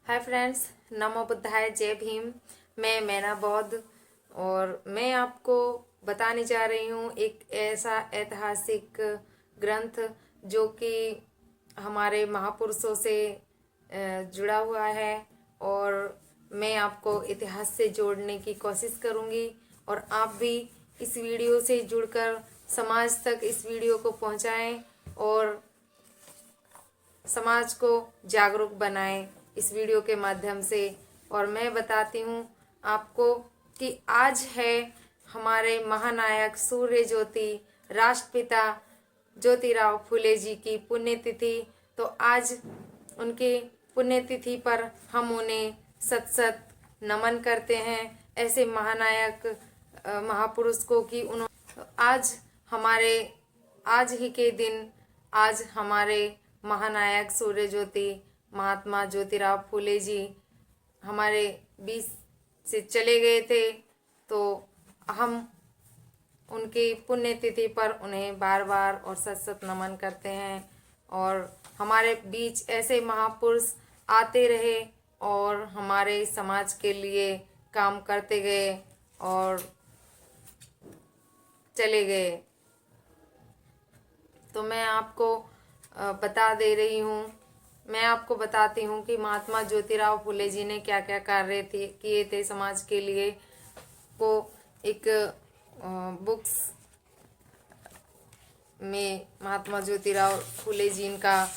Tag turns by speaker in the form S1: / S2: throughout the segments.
S1: Hi friends, नमो बुद्धाय, जय भीम। मैं मैना बौद्ध और मैं आपको बताने जा रही हूँ एक ऐसा ऐतिहासिक ग्रंथ जो कि हमारे महापुरुषों से जुड़ा हुआ है। और मैं आपको इतिहास से जोड़ने की कोशिश करूँगी और आप भी इस वीडियो से जुड़कर समाज तक इस वीडियो को पहुँचाएं और समाज को जागरूक बनाएं इस वीडियो के माध्यम से। और मैं बताती हूँ आपको कि आज है हमारे महानायक सूर्य ज्योति राष्ट्रपिता ज्योतिराव फुले जी की पुण्यतिथि। तो आज उनकी पुण्यतिथि पर हम उन्हें सत सत नमन करते हैं, ऐसे महानायक महापुरुष को कि उन्होंने आज ही के दिन आज हमारे महानायक सूर्य ज्योति महात्मा ज्योतिराव फुले जी हमारे बीच से चले गए थे। तो हम उनकी पुण्यतिथि पर उन्हें बार बार और सत सत नमन करते हैं और हमारे बीच ऐसे महापुरुष आते रहे और हमारे समाज के लिए काम करते गए और चले गए। तो मैं आपको बता दे रही हूँ, मैं आपको बताती हूँ कि महात्मा ज्योतिराव फुले जी ने क्या क्या कार्य किए थे समाज के लिए। को एक बुक्स में महात्मा ज्योतिराव फुले जी का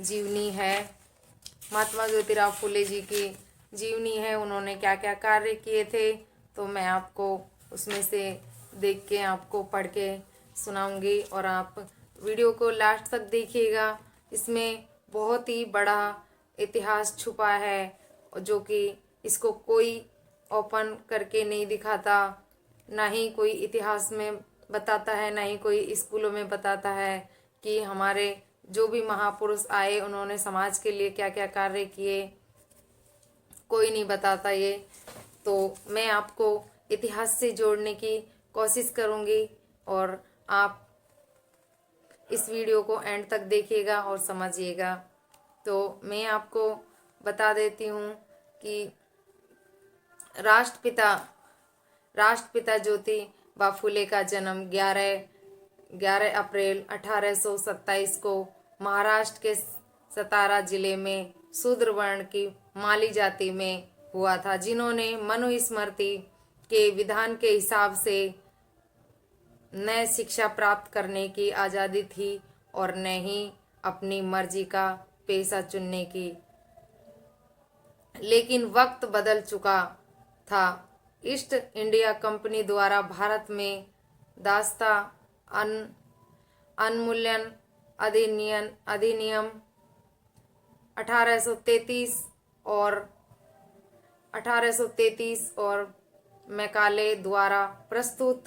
S1: जीवनी है, महात्मा ज्योतिराव फुले जी की जीवनी है, उन्होंने क्या क्या कार्य किए थे। तो मैं आपको उसमें से देख के आपको पढ़ के सुनाऊंगी और आप वीडियो को लास्ट तक देखिएगा। इसमें बहुत ही बड़ा इतिहास छुपा है जो कि इसको कोई ओपन करके नहीं दिखाता, ना ही कोई इतिहास में बताता है, ना ही कोई स्कूलों में बताता है कि हमारे जो भी महापुरुष आए उन्होंने समाज के लिए क्या क्या कार्य किए, कोई नहीं बताता ये। तो मैं आपको इतिहास से जोड़ने की कोशिश करूँगी और आप इस वीडियो को एंड तक देखिएगा और समझिएगा। तो मैं आपको बता देती हूँ कि राष्ट्रपिता ज्योतिबा फुले का जन्म 11 अप्रैल 1827 को महाराष्ट्र के सतारा जिले में शूद्र वर्ण की माली जाति में हुआ था, जिन्होंने मनुस्मृति के विधान के हिसाब से न शिक्षा प्राप्त करने की आज़ादी थी और न ही अपनी मर्जी का पेशा चुनने की। लेकिन वक्त बदल चुका था। ईस्ट इंडिया कंपनी द्वारा भारत में दास्ता उन्मूलन अधिनियम 1833 और मैकाले द्वारा प्रस्तुत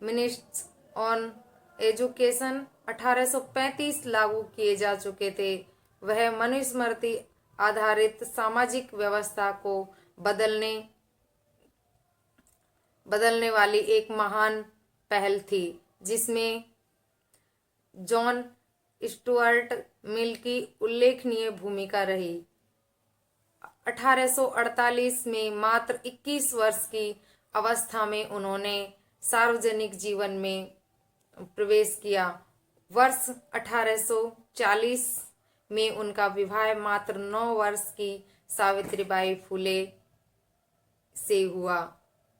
S1: मिनिस्ट्स ऑन एजुकेशन 1835 लागू किए जा चुके थे। वह मनुस्मृति आधारित सामाजिक व्यवस्था को बदलने वाली एक महान पहल थी, जिसमें जॉन स्टुअर्ट मिल की उल्लेखनीय भूमिका रही। 1848 में मात्र 21 वर्ष की अवस्था में उन्होंने सार्वजनिक जीवन में प्रवेश किया। वर्ष 1840 में उनका विवाह मात्र 9 वर्ष की सावित्रीबाई फुले से हुआ।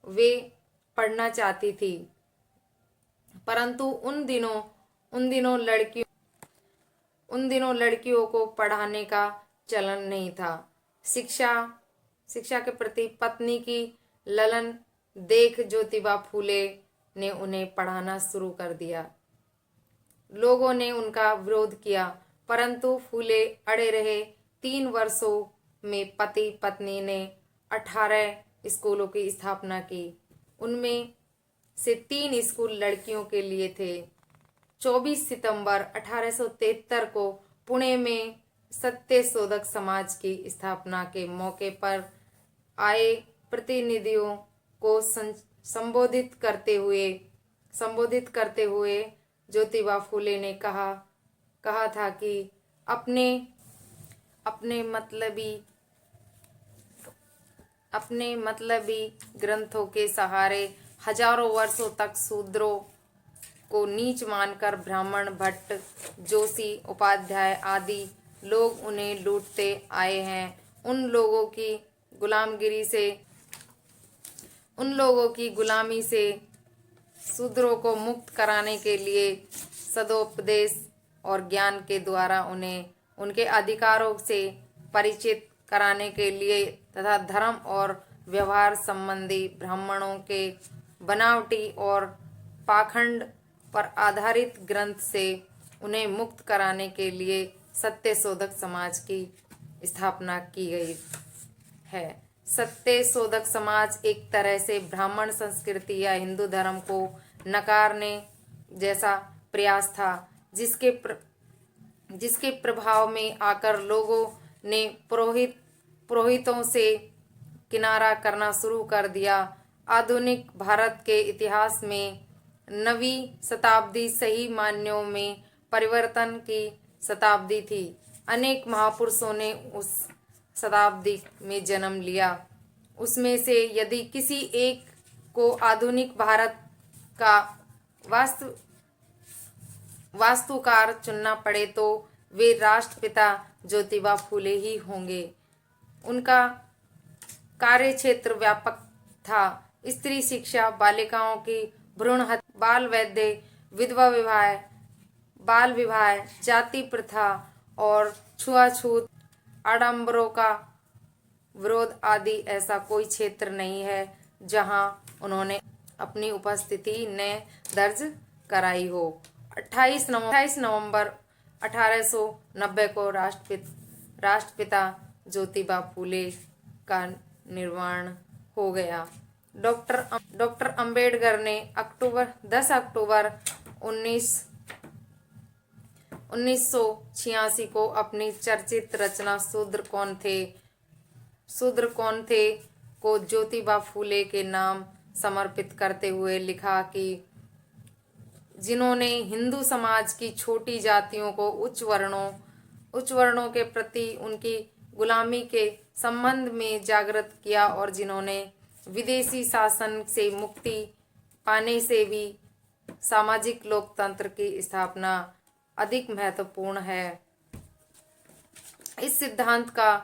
S1: वे पढ़ना चाहती थी, परंतु उन दिनों लड़कियों को पढ़ाने का चलन नहीं था। शिक्षा के प्रति पत्नी की ललन देख ज्योतिबा फुले ने उन्हें पढ़ाना शुरू कर दिया। लोगों ने उनका विरोध किया, परंतु फुले अड़े रहे। 3 वर्षों में पति पत्नी ने 18 स्कूलों की स्थापना की। उनमें से 3 स्कूल लड़कियों के लिए थे। 24 सितंबर 1873 को पुणे में सत्यशोधक समाज की स्थापना के मौके पर आए प्रतिनिधियों को संबोधित करते हुए ज्योतिबा फुले ने कहा था कि अपने मतलबी अपने मतलबी ग्रंथों के सहारे हजारों वर्षों तक शूद्रों को नीच मानकर ब्राह्मण, भट्ट, जोशी, उपाध्याय आदि लोग उन्हें लूटते आए हैं। उन लोगों की गुलामी से शूद्रों को मुक्त कराने के लिए सदोपदेश और ज्ञान के द्वारा उन्हें उनके अधिकारों से परिचित कराने के लिए तथा धर्म और व्यवहार संबंधी ब्राह्मणों के बनावटी और पाखंड पर आधारित ग्रंथ से उन्हें मुक्त कराने के लिए सत्यशोधक समाज की स्थापना की गई है। सत्यशोधक समाज एक तरह से ब्राह्मण संस्कृति या हिंदू धर्म को नकारने जैसा प्रयास था, जिसके प्रभाव में आकर लोगों ने पुरोहितों से किनारा करना शुरू कर दिया। आधुनिक भारत के इतिहास में 9वीं शताब्दी सही मायनों में परिवर्तन की शताब्दी थी। अनेक महापुरुषों ने उस शताब्दी में जन्म लिया। उसमें से यदि किसी एक को आधुनिक भारत का वास्तुकार चुनना पड़े तो वे राष्ट्रपिता ज्योतिबा फूले ही होंगे। उनका कार्यक्षेत्र व्यापक था। स्त्री शिक्षा, बालिकाओं की भ्रूण हत्या, बाल वैद्य, विधवा विवाह, बाल विवाह, जाति प्रथा और छुआछूत, आडंबरों का विरोध आदि ऐसा कोई क्षेत्र नहीं है जहां उन्होंने अपनी उपस्थिति ने दर्ज कराई हो। 28 नवंबर 1890 को राष्ट्रपिता ज्योतिबा फूले का निर्वाण हो गया। डॉक्टर अंबेडकर ने 10 अक्टूबर 1986 को अपनी चर्चित रचना शूद्र कौन थे को ज्योतिबा फूले के नाम समर्पित करते हुए लिखा कि जिन्होंने हिंदू समाज की छोटी जातियों को उच्च वर्णों के प्रति उनकी गुलामी के संबंध में जागृत किया और जिन्होंने विदेशी शासन से मुक्ति पाने से भी सामाजिक लोकतंत्र की स्थापना अधिक महत्वपूर्ण है, इस सिद्धांत का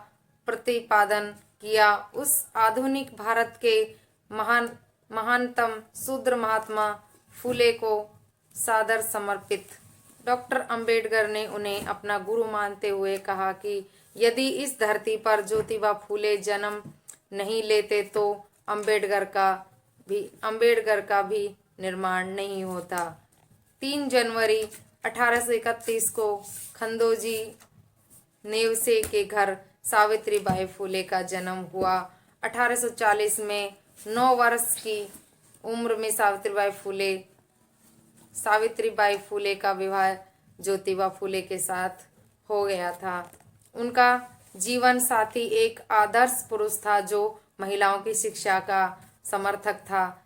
S1: प्रतिपादन किया। उस आधुनिक भारत के महानतम शूद्र महात्मा फूले को सादर समर्पित। डॉक्टर अंबेडकर ने उन्हें अपना गुरु मानते हुए कहा कि यदि इस धरती पर ज्योतिबा फूले जन्म नहीं लेते तो अंबेडकर का भी निर्माण नहीं होता। 3 जनवरी 1831 को खंडोजी नेवसे के घर सावित्रीबाई फूले का जन्म हुआ। 1840 में 9 वर्ष की उम्र में सावित्रीबाई फूले का विवाह ज्योतिबा फूले के साथ हो गया था। उनका जीवन साथी एक आदर्श पुरुष था जो महिलाओं की शिक्षा का समर्थक था,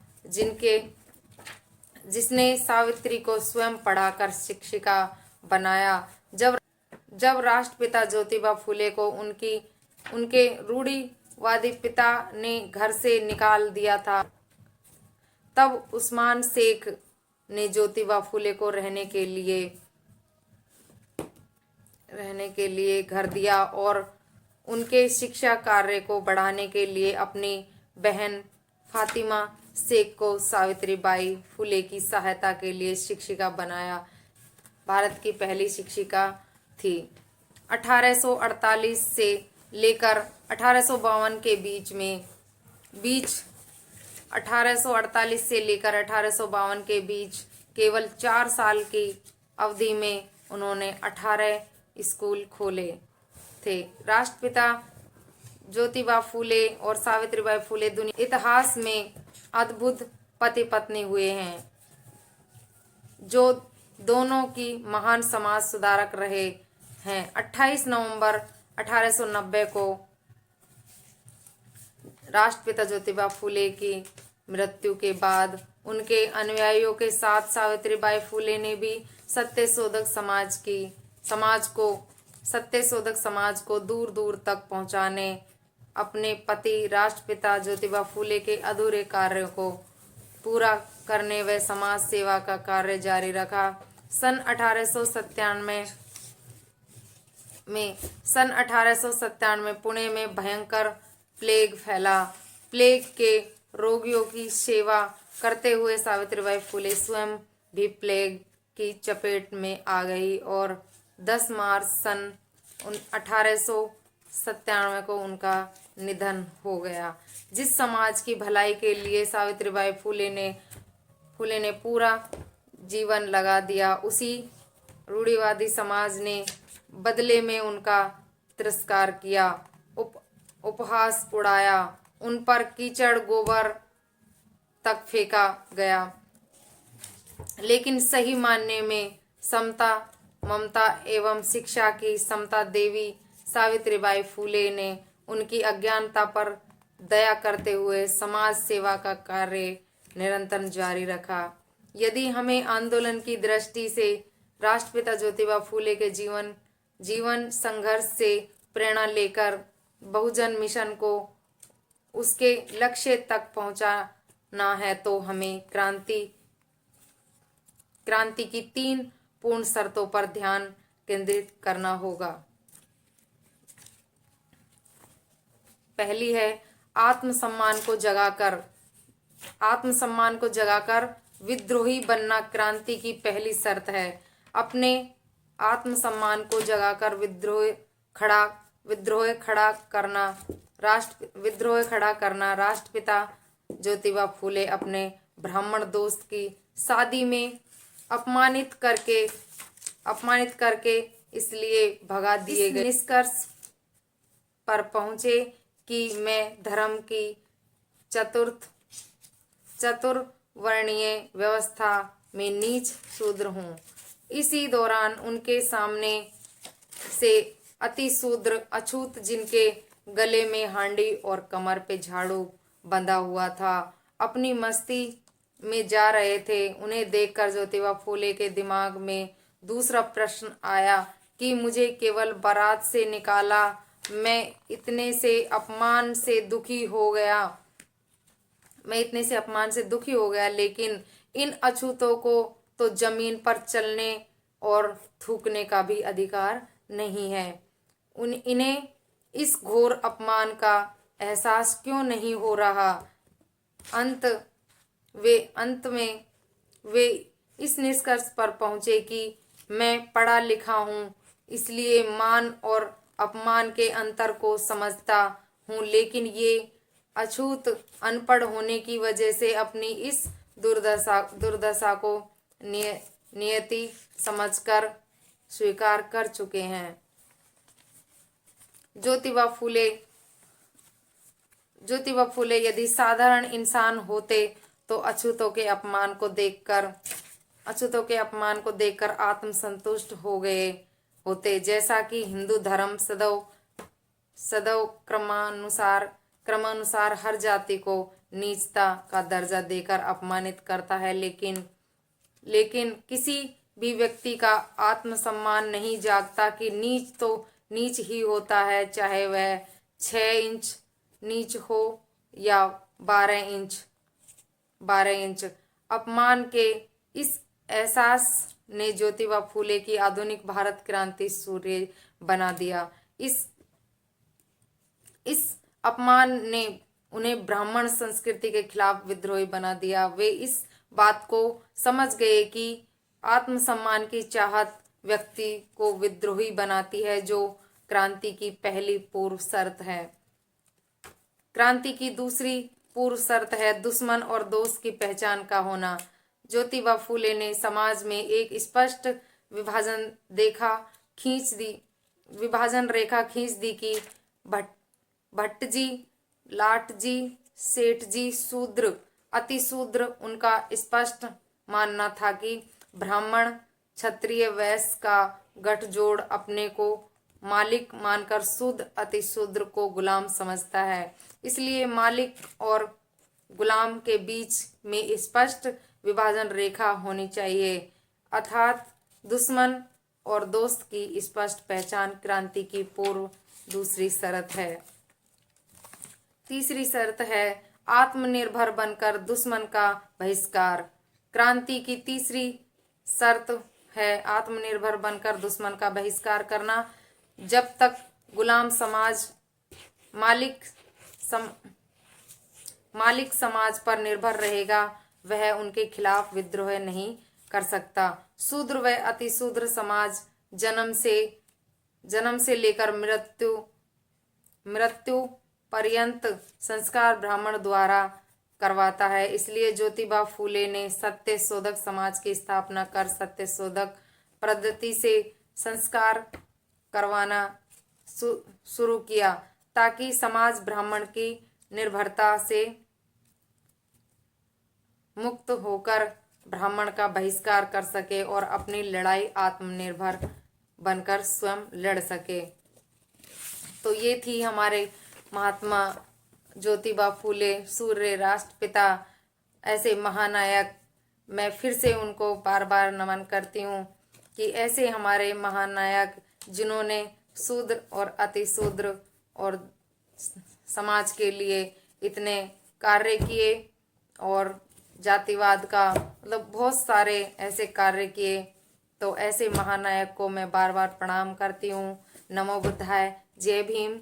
S1: जिसने सावित्री को स्वयं पढ़ाकर शिक्षिका बनाया। जब राष्ट्रपिता ज्योतिबा फूले को उनके रूढ़िवादी पिता ने घर से निकाल दिया था, तब उस्मान शेख ने ज्योतिबा फूले को रहने के लिए घर दिया और उनके शिक्षा कार्य को बढ़ाने के लिए अपनी बहन फातिमा शेख को सावित्रीबाई फूले की सहायता के लिए शिक्षिका बनाया। भारत की पहली शिक्षिका थी। 1848 से लेकर 1852 के बीच 1852 के बीच केवल 4 साल की अवधि में उन्होंने 18 स्कूल खोले थे। राष्ट्रपिता ज्योतिबा फूले और सावित्रीबाई फूले दुनिया इतिहास में अद्भुत पति पत्नी हुए हैं, जो दोनों की महान समाज सुधारक रहे हैं। 28 नवंबर 1890 को राष्ट्रपिता ज्योतिबा फूले की मृत्यु के बाद उनके अनुयायियों के साथ सावित्रीबाई फूले ने भी सत्यशोधक समाज को दूर दूर तक पहुंचाने अपने पति राष्ट्रपिता ज्योतिबा फूले के अधूरे कार्यों को पूरा करने व समाज सेवा का कार्य जारी रखा। सन 1897 में पुणे में भयंकर प्लेग फैला। प्लेग के रोगियों की सेवा करते हुए सावित्रीबाई फूले स्वयं भी प्लेग की चपेट में आ गई और 10 मार्च सन 1897 को उनका निधन हो गया। जिस समाज की भलाई के लिए सावित्रीबाई फूले ने पूरा जीवन लगा दिया, उसी रूढ़िवादी समाज ने बदले में उनका तिरस्कार किया, उपहास उड़ाया, उन पर कीचड़ गोबर तक फेंका गया। लेकिन सही मायने में समता, ममता एवं शिक्षा की समता देवी सावित्रीबाई फूले ने उनकी अज्ञानता पर दया करते हुए समाज सेवा का कार्य निरंतर जारी रखा। यदि हमें आंदोलन की दृष्टि से राष्ट्रपिता ज्योतिबा फूले के जीवन संघर्ष से प्रेरणा लेकर बहुजन मिशन को उसके लक्ष्य तक पहुंचाना है तो हमें क्रांति की 3 पूर्ण शर्तों पर ध्यान केंद्रित करना होगा। पहली है आत्मसम्मान को जगाकर विद्रोही बनना क्रांति की पहली शर्त है। अपने आत्मसम्मान को जगाकर विद्रोह खड़ा करना राष्ट्रपिता ज्योतिबा फूले अपने ब्राह्मण दोस्त की शादी में अपमानित करके इसलिए भगा दिए गए। निष्कर्ष पर पहुंचे कि मैं धर्म की चतुर्वर्णीय व्यवस्था में नीच शूद्र हूँ। इसी दौरान उनके सामने से अति शूद्र अछूत, जिनके गले में हांडी और कमर पे झाड़ू बंधा हुआ था, अपनी मस्ती में जा रहे थे। उन्हें देखकर ज्योतिबा फूले के दिमाग में दूसरा प्रश्न आया कि मुझे केवल बारात से निकाला, मैं इतने से अपमान से दुखी हो गया, लेकिन इन अछूतों को तो जमीन पर चलने और थूकने का भी अधिकार नहीं है। इन्हें इस घोर अपमान का एहसास क्यों नहीं हो रहा? अंत में वे इस निष्कर्ष पर पहुंचे कि मैं पढ़ा लिखा हूँ, इसलिए मान और अपमान के अंतर को समझता हूँ, लेकिन ये अछूत अनपढ़ होने की वजह से अपनी इस दुर्दशा को नियति समझकर स्वीकार कर चुके हैं। ज्योतिबा फूले यदि साधारण इंसान होते तो अछूतों के अपमान को देखकर आत्मसंतुष्ट हो गए होते। जैसा कि हिंदू धर्म सदैव क्रमानुसार हर जाति को नीचता का दर्जा देकर अपमानित करता है, लेकिन किसी भी व्यक्ति का आत्मसम्मान नहीं जागता कि नीच तो नीच ही होता है, चाहे वह 6 इंच नीच हो या 12 इंच। अपमान के इस एहसास ने ज्योतिबा फूले की आधुनिक भारत क्रांति सूर्य बना दिया। इस अपमान ने उन्हें ब्राह्मण संस्कृति के खिलाफ विद्रोही बना दिया। वे इस बात को समझ गए कि आत्मसम्मान की चाहत व्यक्ति को विद्रोही बनाती है, जो क्रांति की पहली पूर्व शर्त है। क्रांति की दूसरी पूर्व शर्त है दुश्मन और दोस्त की पहचान का होना। ज्योतिबा फूले ने समाज में एक स्पष्ट विभाजन रेखा खींच दी कि भट्टजी, लाटजी, सेठजी, शूद्र, अति शूद्र। उनका स्पष्ट मानना था कि ब्राह्मण क्षत्रिय वैश्य का गठजोड़ अपने को मालिक मानकर शुद्ध अति शूद्र को गुलाम समझता है। इसलिए मालिक और गुलाम के बीच में स्पष्ट विभाजन रेखा होनी चाहिए, अर्थात दुश्मन और दोस्त की स्पष्ट पहचान क्रांति की पूर्व दूसरी शर्त है। तीसरी शर्त है आत्मनिर्भर बनकर दुश्मन का बहिष्कार। क्रांति की तीसरी शर्त है आत्मनिर्भर बनकर दुश्मन का बहिष्कार करना। जब तक गुलाम समाज मालिक समाज पर निर्भर रहेगा वह उनके खिलाफ विद्रोह नहीं कर सकता। शूद्र व अतिशूद्र समाज जन्म से लेकर मृत्यु पर्यंत संस्कार ब्राह्मण द्वारा करवाता है। इसलिए ज्योतिबा फूले ने सत्य शोधक समाज की स्थापना कर सत्य शोधक पद्धति से संस्कार करवाना शुरू किया ताकि समाज ब्राह्मण की निर्भरता से मुक्त होकर ब्राह्मण का बहिष्कार कर सके और अपनी लड़ाई आत्मनिर्भर बनकर स्वयं लड़ सके। तो ये थी हमारे महात्मा ज्योतिबा फूले, सूर्य राष्ट्रपिता, ऐसे महानायक। मैं फिर से उनको बार बार नमन करती हूँ कि ऐसे हमारे महानायक जिन्होंने शूद्र और अतिशूद्र और समाज के लिए इतने कार्य किए और जातिवाद का मतलब बहुत सारे ऐसे कार्य किए। तो ऐसे महानायक को मैं बार बार प्रणाम करती हूँ। नमो बुद्धाय। जय भीम।